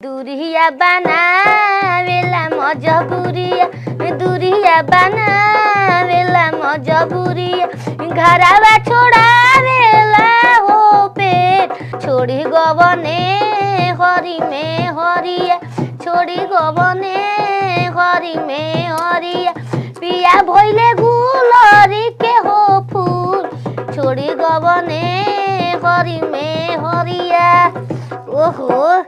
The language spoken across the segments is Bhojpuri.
दूरिया बनावेला मजबूरिया बनावेला मजबूरिया घरवा छोड़ावेला हो पेट छोड़ी गवने हरी में हरिया छोड़ी गवने हरी में हरिया पिया भइले गुलरी के हो फूल छोड़ी गवने हरी में हरिया। ओहो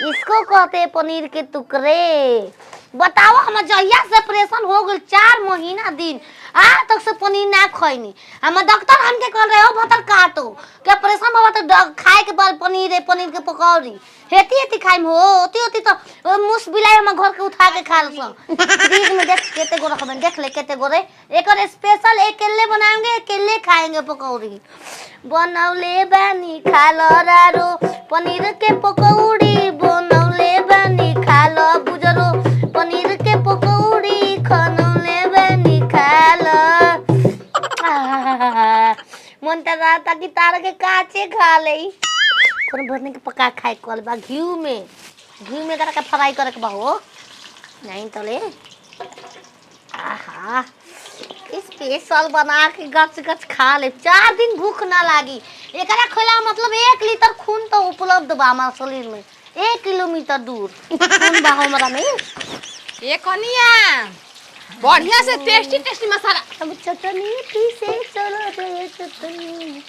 इसको कहते पनीर के टुकड़े। बताओ हम जहिया से ऑपरेशन हो गल 4 महीना दिन आज तक से पनीर ना खइनी। हम डॉक्टर हमके कह रहे हो भतर काटो के ऑपरेशन बाबा तो खाए के बाद पनीर के पकौड़ी हेती खाइम हो होती तो मुस बिलाई हम घर के उठा के खा लस फ्रिज में देख केते गो रखबन देख ले केते गो रे एकर स्पेशल अकेले बनाएंगे अकेले खाएंगे पकौड़ी बनौले बानी खा लो रारो पनीर के पकौड़ी बनौले बानी खा लो बुजरो पनीर के पकौड़ी खनौले बानी खा लो। मन त राता की तार के काचे खा ले कोन भरने के पका खाए कल बा घी में करा के फ्राई करे के बा हो नहीं तो ले आहा स्पेशल बना के गच खा ले 4 दिन भूख ना लागी। एकरा खइला मतलब 1 लीटर खून तो उपलब्ध बा हमार शरीर में 1 किलोमीटर दूर खून बा हमरा में। ये कनिया बढ़िया से टेस्टी मसाला अब चटनी पीसे चलो रे चटनी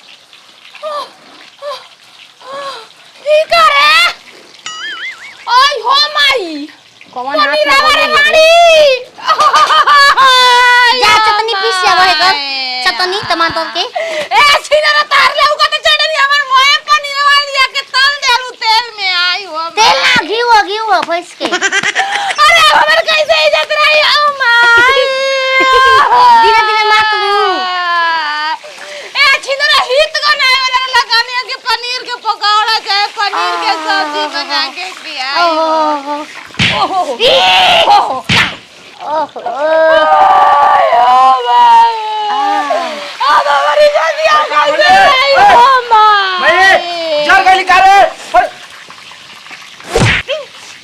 ठीक है ओय हो माई कौन हाथ में रे मारी जा चटनी पीसे वहे कर चटनी टमाटर के ए छिना तार ले उका तो चटनी हमर मोए पनीर वाली लिया के तल देलू तेल में आई हो तेल ना घी हो भैंस के अरे हमर कैसे इज्जत रही ओ माई धीरे मत लू ए छिना हित गना वाला लगाने के पनीर के पकौड़ा चाहे पनीर के सब्जी बना के दिया ओहो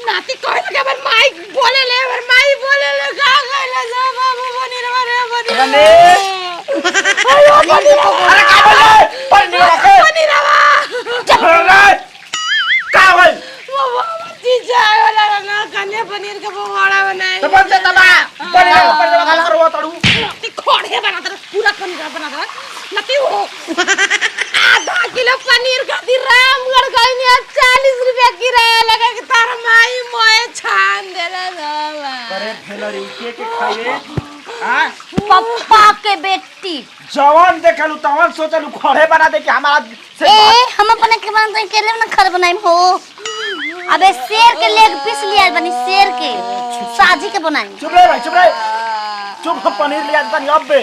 नाती कहले के हमर माई बोले ले का कहले जा बाबू पनीर मारे अरे का बोले पनीर रखे का बोल जीजा वाला ना कने पनीर के पकौड़ा बनाए तो बन जाता बा पनीर करवा तड़ू नाती खोड़े बनाता पूरा पनीर बनाता नाती हो आधा किलो पनीर का दी रामगढ़ गई ने 40 रुपया किराया लगा के तार माई मोए छान देला ना अरे भेलरी के खाइए हां पप्पा के बेटी जवान देखलू तवन सोचलू घरे बना दे के हमारा से ए हम अपने के बनाते के ले ना खर बनाई हो अबे शेर के लेग पीस लिया बनी शेर के साजी के बनाई चुप रे चुप पनीर लिया तनी अब बे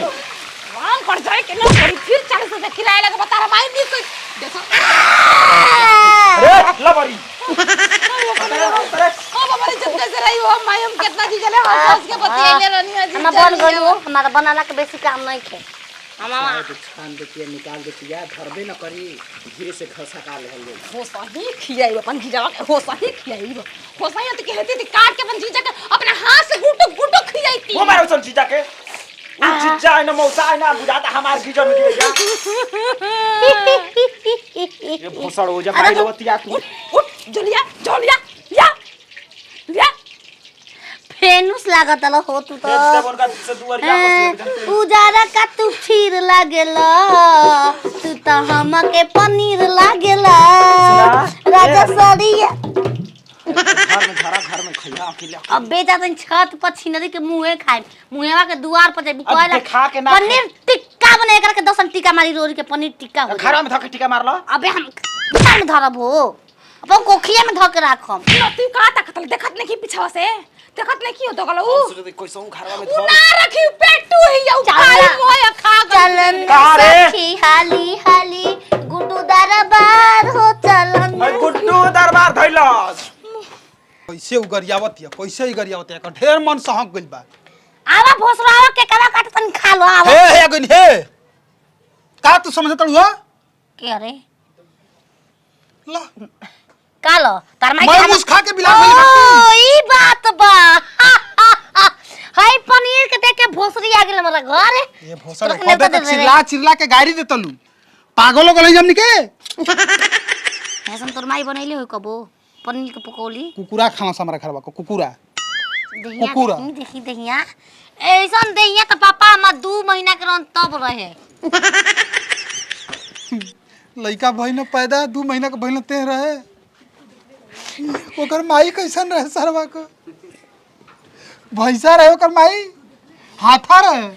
राम पड़ जाए के ना पड़ी फिर 40 रुपया किराया लगा बता रहा माई दी कोई देखो अरे लबरी ओ बाबा रे जब कैसे रही हो माई हम कितना जी चले हंस के बतियाले रहनी है हम बन गई हो हमारा बनाना के बेसी काम नहीं थे हमारा तो छान देती निकाल देती है धरबे न करी धीरे से खसा का ले हम लोग हो सही खियाई अपन जीजा हो सही खियाई हो सही तो कहती थी काट के अपन जीजा के अपने हाथ से गुटो खियाई थी वो मारो सन जीजा के उ जीजा है ना मौसा है ना बुझाता हमार गीजर में गिर जा ये भोसड़ हो जा भाई लोतिया तू जोलिया या फेनुस लागत ल हो तू तो देवन का से दुआरिया पर उजारा का तू खीर लागेला तू तो हमके पनीर लागेला राजा सरिया घर में खइया अकेले अब बेटा तन छत पर छिनरी के मुंहे खाए मुंहवा के द्वार पर जाबी कहला खा के ना पनीर टिक्का बने कर के 10 टिक्का मारी रोरी के पनीर टिक्का हो घर में धके टिका मार लो अबे हम में धरब हो अपन कोखिया में धके राखम तू का तकतल देखत नहीं की पीछा से देखत नहीं की हो तो गलो कैसो घरवा में उ ना रखी पेटू ही यौ खाई मोय खा चलन सखी हाली गुड्डू दरबार हो चलन मैं गुड्डू दरबार धइलस कैसे उगरियावत है कैसे उगरियावत है ढेर मन सहक गइल बा आवा भोसरावा के कला काट तन खा लो आवा हे गइन हे का तू समझत हुआ के रे ला कालो तार माई मैं मुस खा के बिला भइल ओ ई बात बा हाय पनीर के देख के भोसरी आ गेल हमरा घर ये भोसड़ कबे तक चिल्ला चिल्ला के गाड़ी दे तलू पागल हो गई हमनी के ऐसन तोर माई बनैले हो कबो पनीर के पकौड़ी कुकुरा खाना हमरा घरवा को कुकुरा दहिया कुकुरा। देखी दहिया ऐसन दहिया तो पापा हम 2 महीना के रन तब रहे लइका भइल पैदा 2 महीना के भइल ते रहे ओकर माई कैसन रहे सरवा को भैंसा रहे ओकर माई हाथा रहे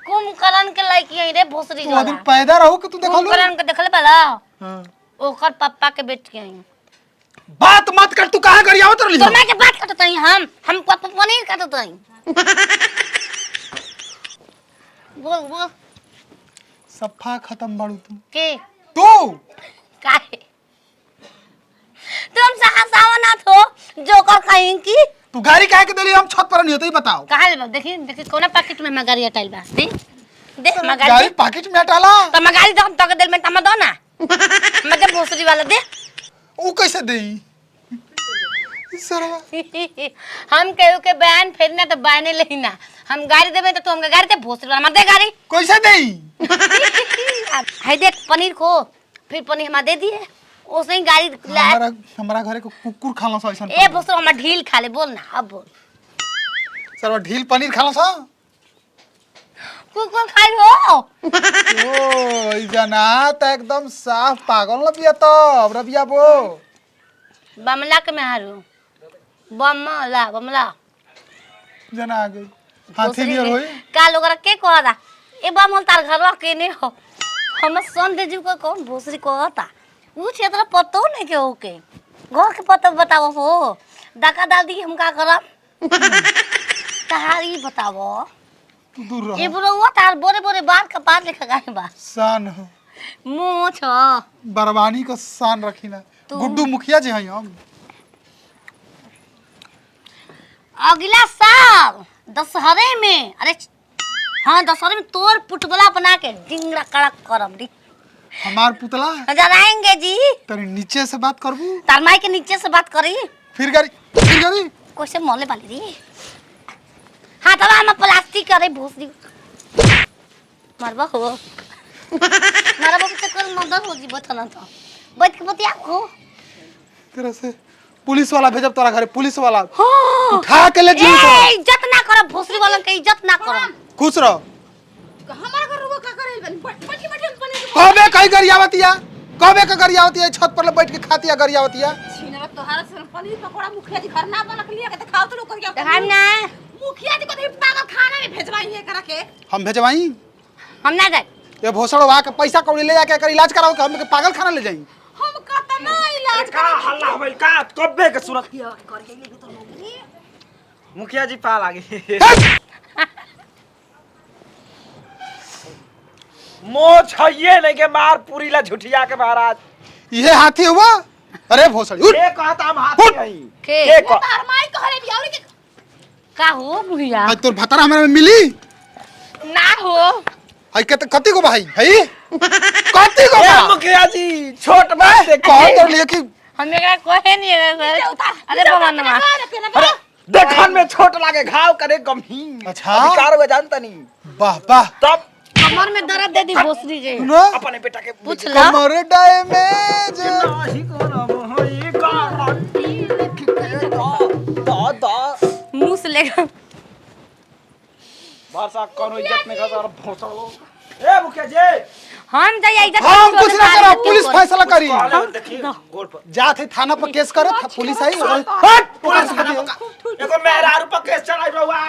कुंभकर्ण के लड़की है रे भोसरी तू वाला आदमी पैदा रहू कि तू देखलू कुंभकर्ण के देखले वाला हां ओकर पापा के बेट के आई बात मत कर तू कहां गरियावत रहली तो मैं के बात करत हई हम पनीर काटत हई बोल सफा खत्म बाड़ू तू के तू काहे तुम सावना थो जोकर कहीं की तू गाड़ी काहे के देली हम छत पर नहीं होते ही बताओ काहे ले देखी देखी कोना पैकेट में मगारी हटाइल बा दे मगारी गाड़ी पैकेट में हटाला तो मगारी दो तो के दिल में तम दो ना मत भोसरी वाला दे ऊ कैसे देई सरवा हम कहू के बयान फेरना तो बयाने लेना हम गाड़ी देबे तो हमके गाड़ी दे भोसरी वाला मत दे गाड़ी कैसे देई है देख पनीर को फिर पनीर हम दे दिए ओसे ही गाड़ी ला हमारा घरे को कुकुर खाला सा ऐसा ए भोसरी हम ढील खा ले बोल ना अब बोल सरवा ढील पनीर खाला सा कुकुर खाई हो ओ ई जना त एकदम साफ पागल न बिया तो अब रबिया बो बमला के में हारू बमला जना आ गई हाथी नियर होई का लोग के कहता ए बमल तार घरवा के नहीं हो हम संदे जी को कौन भोसरी कहता ऊ क्षेत्र पतो नहीं के होके घर के पतो बताओ हो डाका डाल दी हम का करब तहारी बताओ तू दूर रह ए बुढ़वा तार बोरे बोरे बाल का पार लेखा गाय बा शान हो मुंह छ बरवानी का शान रखी ना गुड्डू मुखिया जी हई हम अगला साल दशहरे में अरे हाँ दशहरे में तोर पुटबला बना के डिंगरा कड़क करब दी हमार पुतला जराएंगे जी तनी नीचे से बात करबू तार माई के नीचे से बात करी फिर गाड़ी कैसे मोले वाली दी हाँ तब हम प्लास्टिक करे भूसी मरबा हो मरबा के चक्कर मदद हो जी बचना तो बैठ के बतिया हो तेरा से पुलिस वाला भेजब तोरा घरे पुलिस वाला हाँ। उठा के ले जीव ए इज्जत ना करो भोसरी वाला के इज्जत ना करो खुश रह हमारा घर रुको का करे बैठी बैठी पनीर कबे कई गरियावतिया कबे का गरियावतिया छत पर ले बैठ के खातिया गरियावतिया छीनरा तोहार से पनीर पकोड़ा मुखिया जी घर ना बना के लिया के खाओ तो लोग करिया हम ना मुखिया जी को तो पागल खाना में भेजवाई है करा के हम भेजवाई हम ना जाए ये भोसड़वा के पैसा कौड़ी ले जाके एकर इलाज कराओ के हम के पागल खाना ले जाई हम कहता ना इलाज का हल्ला होइल का कबे के सूरत मुखिया जी पा लागे मो छइए नहीं के मार पूरी ला झुठिया के महाराज ये हाथी हुआ अरे भोसड़ी उठ के कहता हम हाथी उठ। हई के? के कह तार माई कहले बियावरी के का हो बुढ़िया आज तोर भतरा हमरा में मिली ना हो हई के कति को भाई हई कति को ए बा मुखिया जी छोट बात से कह तो लिए कि हम एकरा कहे नहीं अरे भगवान अरे देखन में छोट लागे घाव करे गंभीर अच्छा। अधिकार हुए जानता नहीं वाह वाह तब कमर में दर्द दे दी भोसरी के सुनो अपने बेटा के पूछ ला कमर डैमेज नाही करब होई गारंटी लिख के दा मुंह से लेगा भाषा कोनो इज्जत में खतर भोसड़ो ए मुखिया जी हम जाइए इधर हम कुछ ना करो पुलिस फैसला करी कहले देखिए गोल पर जात है थाना पर केस करे पुलिस आई हट पुलिस एगो मेहरारू पर केस चढ़ाई बउआ